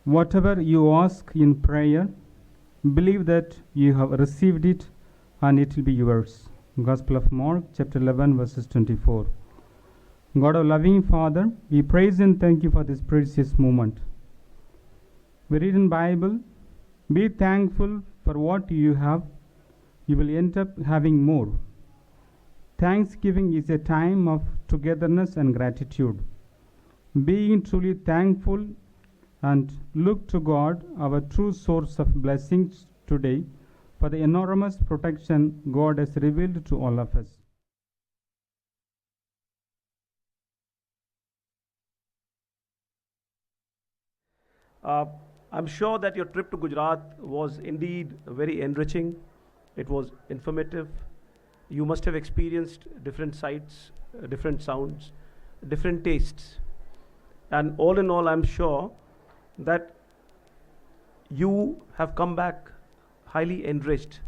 Whatever you ask in prayer, believe that you have received it and it will be yours. Gospel of Mark, chapter 11, verses 24. God, our loving Father, we praise and thank you for this precious moment. We read in Bible, be thankful for what you have. You will end up having more. Thanksgiving is a time of togetherness and gratitude. Being truly thankful and look to God, our true source of blessings today, for the enormous protection God has revealed to all of us. I'm sure that your trip to Gujarat was indeed very enriching. It was informative. You must have experienced different sights, different sounds, different tastes. And all in all, I'm sure that you have come back highly enriched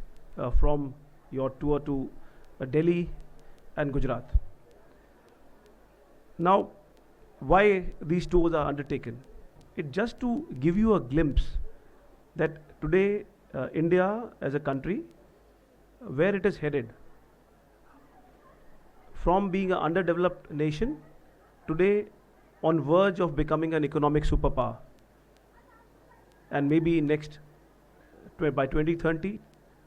from your tour to Delhi and Gujarat. Now, why these tours are undertaken? It's just to give you a glimpse that today India as a country, where it is headed, from being an underdeveloped nation, today on verge of becoming an economic superpower. And maybe next, by 2030,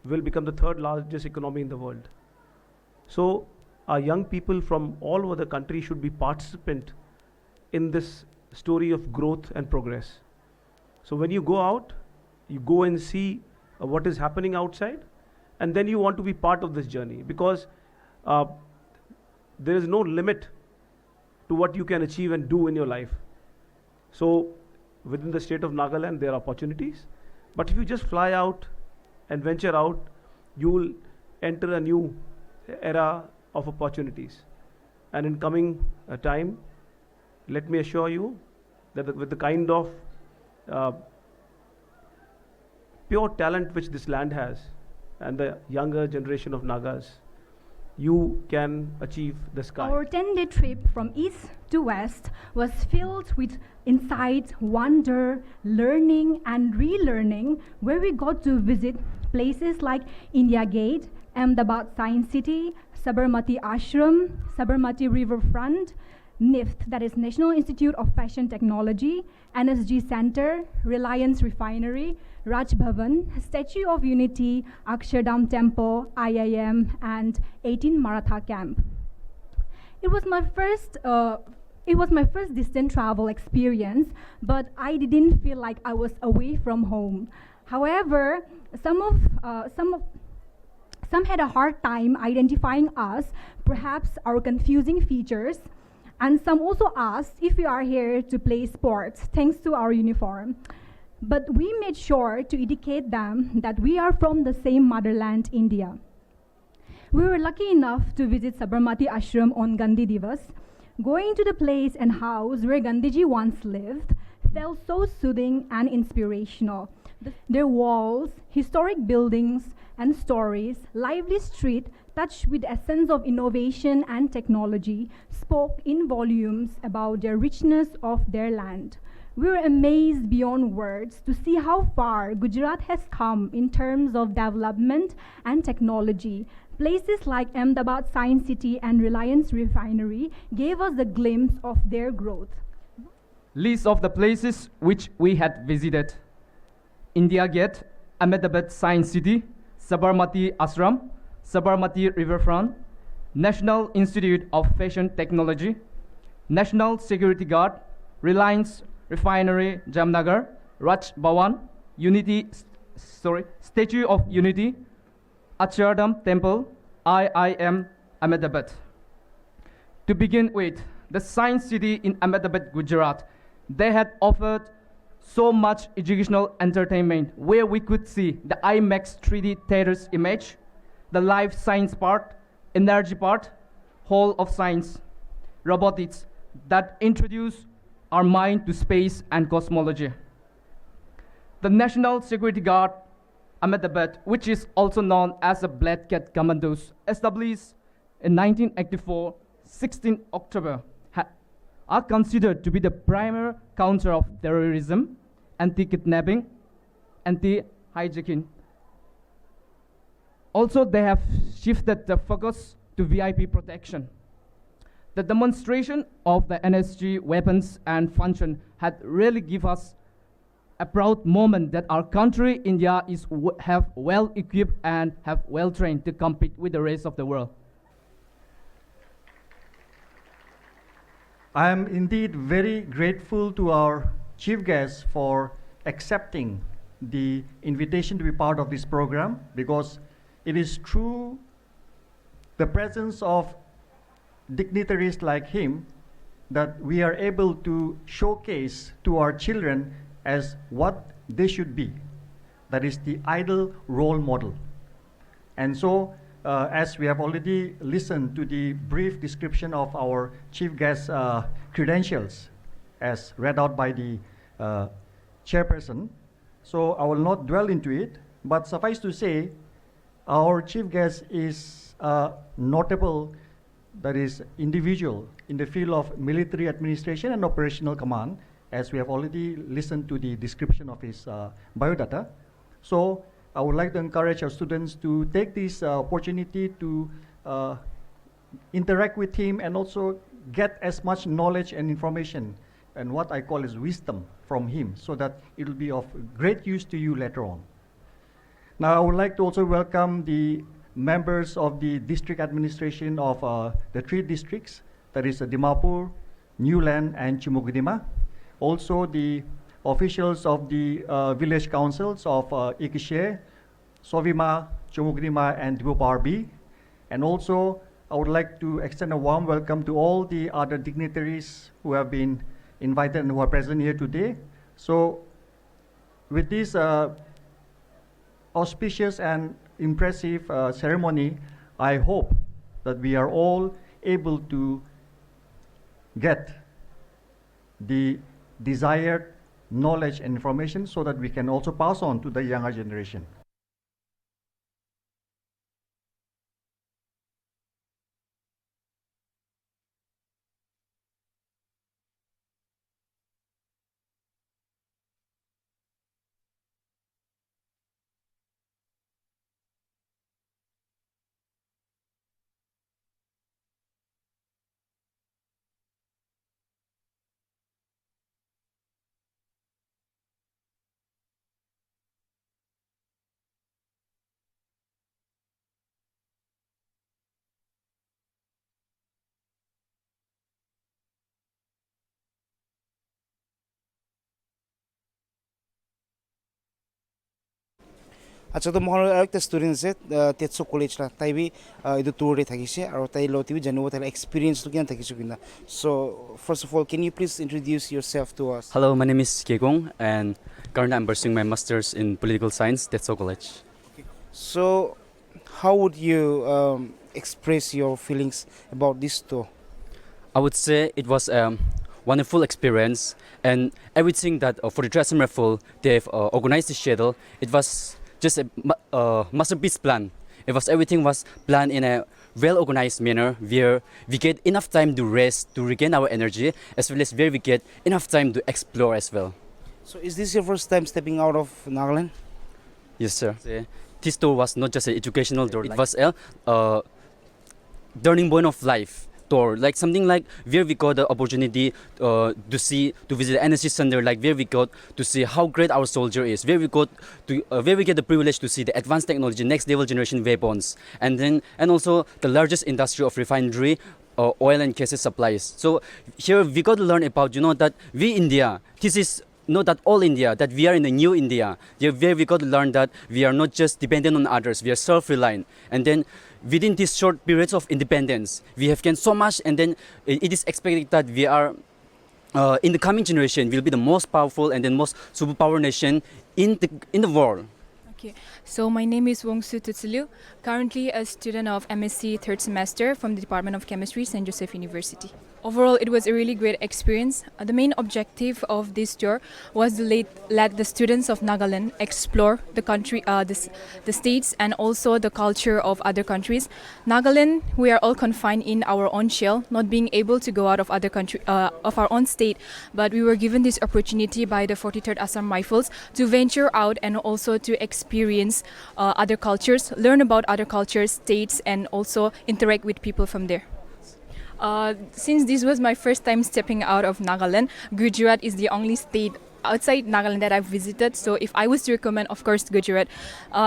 will become the third largest economy in the world. So our young people from all over the country should be participant in this story of growth and progress. So when you go out, you go and see what is happening outside, and then you want to be part of this journey, because there is no limit to what you can achieve and do in your life. So within the state of Nagaland, there are opportunities, but if you just fly out and venture out, you will enter a new era of opportunities. And in coming time, let me assure you that with the kind of pure talent which this land has, and the younger generation of Nagas, you can achieve the sky. Our 10-day trip from east to west was filled with insight, wonder, learning, and relearning, where we got to visit places like India Gate, Ahmedabad Science City, Sabarmati Ashram, Sabarmati Riverfront, NIFT, that is National Institute of Fashion Technology, NSG Center, Reliance Refinery, Raj Bhavan, Statue of Unity, Akshardham Temple, IIM, and 18 Maratha Camp. It was my first distant travel experience, but I didn't feel like I was away from home. However, some had a hard time identifying us, perhaps our confusing features, and some also asked if we are here to play sports thanks to our uniform. But we made sure to educate them that we are from the same motherland, India. We were lucky enough to visit Sabarmati Ashram on Gandhi Divas. Going to the place and house where Gandhiji once lived felt so soothing and inspirational. Their walls, historic buildings and stories, lively street touched with the essence of innovation and technology, spoke in volumes about the richness of their land. We were amazed beyond words to see how far Gujarat has come in terms of development and technology. Places like Ahmedabad Science City and Reliance Refinery gave us a glimpse of their growth. List of the places which we had visited: India Gate, Ahmedabad Science City, Sabarmati Ashram, Sabarmati Riverfront, National Institute of Fashion Technology, National Security Guard, Reliance Refinery Jamnagar, Raj Bhavan, Statue of Unity, Akshardham Temple, IIM Ahmedabad. To begin with, the Science City in Ahmedabad, Gujarat, they had offered so much educational entertainment, where we could see the IMAX 3D theaters image, the life science part, energy part, Hall of Science, robotics that introduce our mind to space and cosmology. The National Security Guard, Ahmedabad, which is also known as the Black Cat Commandos, established in 1984, 16 October, are considered to be the primary counter of terrorism anti-kidnapping, anti-hijacking. Also, they have shifted the focus to VIP protection. The demonstration of the NSG weapons and function had really given us a proud moment that our country, India, is have well equipped and have well trained to compete with the rest of the world. I am indeed very grateful to our chief guest for accepting the invitation to be part of this program, because it is through the presence of dignitaries like him that we are able to showcase to our children as what they should be. That is the ideal role model. And so, as we have already listened to the brief description of our chief guest's credentials as read out by the chairperson, so I will not dwell into it, but suffice to say, our chief guest is a notable, that is, individual in the field of military administration and operational command, as we have already listened to the description of his biodata. So I would like to encourage our students to take this opportunity to interact with him and also get as much knowledge and information and what I call as wisdom from him, so that it will be of great use to you later on. Now I would like to also welcome the members of the district administration of the 3 districts, that is Dimapur, Newland, and Chumukdima. Also the officials of the village councils of Ikishe, Sovima, Chumukdima, and Dibupar B. And also I would like to extend a warm welcome to all the other dignitaries who have been invited and who are present here today. So with this auspicious and impressive ceremony, I hope that we are all able to get the desired knowledge and information so that we can also pass on to the younger generation. আচ্ছা তো মোৰ আরেকটা student আছে তেটসো college লা তাই B ইদু টুরে থাকিছে আৰু তাই লতি বি জানিব তাই এক্সপেৰিয়েন্স লু কিনা থাকিছো কিনা so first of all can you please introduce yourself to us? Hello, my name is Kegong, and currently I'm pursuing my master's in political science, Tetso College. So how would you express your feelings about this tour? I would say it was a wonderful experience, and everything that for the Dressing Raffle they've organized the schedule. It was just a masterpiece plan. Everything was planned in a well-organized manner where we get enough time to rest, to regain our energy, as well as where we get enough time to explore as well. So is this your first time stepping out of Nagaland? Yes, sir. This tour was not just an educational tour; it was a turning point of life tour, like something like where we got the opportunity to visit the NSG center, like where we got to see how great our soldier is, where we get the privilege to see the advanced technology, next level generation weapons, and also the largest industry of refinery, oil and gases supplies. So here we got to learn about, that we India, this is not that all India, that we are in a new India, where we got to learn that we are not just dependent on others, we are self-reliant. And then within these short periods of independence, we have gained so much, and then it is expected that we are, in the coming generation, will be the most powerful and then most superpower nation in the world. Okay, so my name is Wongsu Tutsulu, currently a student of MSc 3rd semester from the Department of Chemistry, St. Joseph University. Overall, it was a really great experience. The main objective of this tour was to let the students of Nagaland explore the country, the states, and also the culture of other countries. Nagaland, we are all confined in our own shell, not being able to go out of other country, of our own state. But we were given this opportunity by the 43rd Assam Rifles to venture out and also to experience other cultures, learn about other cultures, states, and also interact with people from there. Since this was my first time stepping out of Nagaland, Gujarat is the only state outside Nagaland that I've visited. So if I was to recommend, of course, Gujarat.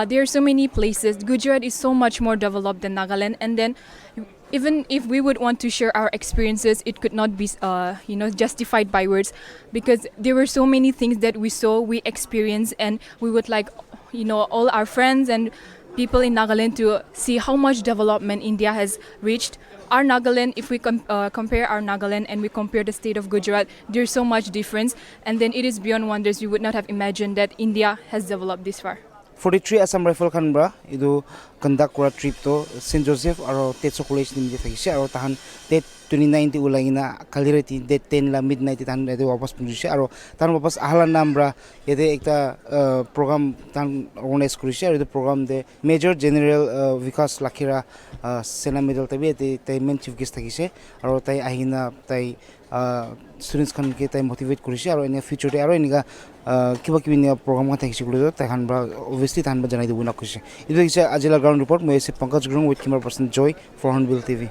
There are so many places. Gujarat is so much more developed than Nagaland. And then even if we would want to share our experiences, it could not be justified by words, because there were so many things that we saw, we experienced, and we would like, all our friends and people in Nagaland to see how much development India has reached. Our Nagaland, if we compare our Nagaland and we compare the state of Gujarat, there's so much difference. And then it is beyond wonders. You would not have imagined that India has developed this far. 43 Assam Rifle Kanbra, idu conduct kora trip to St. Joseph aro Tetso College ni thakise aro tahan date 29 ti ulangina kalireti date 10 la midnight tahan ede wapas punjise aro tahan wapas ahlan namra ede ekta program tan organize kurise aro program de Major General Vikas Lakhira Sena Medal tabi ete tai main chief guest thakise aro tai ahina tai students kan ke tai motivate kurise aro in future aro inika kiba kibi ni program ka thakise kulo tai han bra obviously tan ba janai debu na kuise idu is ajila ground report mo ese Pankaj Grung with camera person Joy for Hornbill TV.